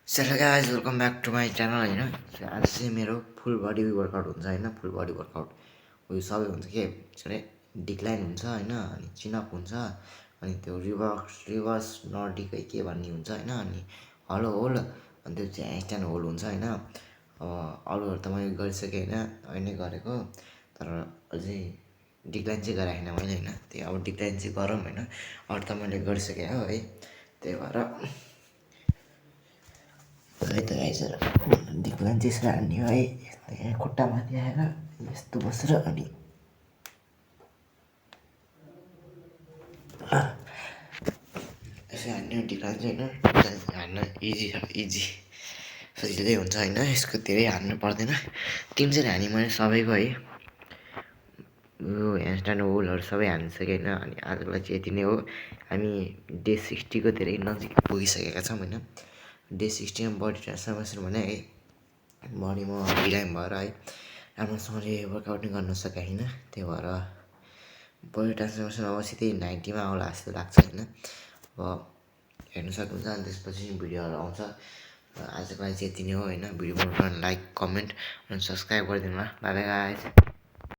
hello guys welcome back to my channel होइन आज चाहिँ मेरो फुल बडी वर्कआउट हुन्छ होइन फुल बडी वर्कआउट उयो सबै हुन्छ के अरे डिक्लाइन हुन्छ होइन अनि चिनअप हुन्छ अनि त्यो रिभर्स नर्डिकै के भन्ने हुन्छ होइन अनि हलो होल्ड अनि त्यो चाहिँ स्ट्यान्ड होल्ड हुन्छ होइन अब अरूहरू त मैले गरिसकेँ होइन अहिले गरेको तर अझै डिक्लाइन चाहिँ गरेको छैन मैले होइन त्यही अब डिक्लाइन चाहिँ गरौँ होइन अरू त मैले गरिसकेँ हो है त्यही भएर है त गाइजहरू डिक्लाइन चाहिँ यसरी हान्ने हो है यहाँ खुट्टा माथि आएर यस्तो बसेर अनि यसो हान्ने हो डिक्लाइन चाहिँ होइन हान्न इजी छ इजी सजिलै हुन्छ होइन यसको धेरै हान्नु पर्दैन तिन चाहिँ हाने मैले सबैको है यो ह्यान्डस्ट्यान्ड होलहरू सबै हानिसकेँ होइन अनि आजलाई चाहिँ यति नै हो हामी डे 60को धेरै नजिक पुगिसकेका छौँ होइन डे 60मा बडी ट्रान्सफर्मेसन भने है बडीमा बिरामी भएर है राम्रोसँगले वर्कआउट नै गर्न सकेको होइन त्यही भएर बडी ट्रान्सफर्मेसन अवश्य त्यही 90मा आउला जस्तो लाग्छ होइन अब हेर्नु सक्नुहुन्छ अनि त्यसपछि भिडियोहरू आउँछ आजको लागि चाहिँ यति नै हो होइन भिडियो मन पऱ्यो भने लाइक कमेन्ट अनि सब्सक्राइब गरिदिनु होला बाई बाई गाइस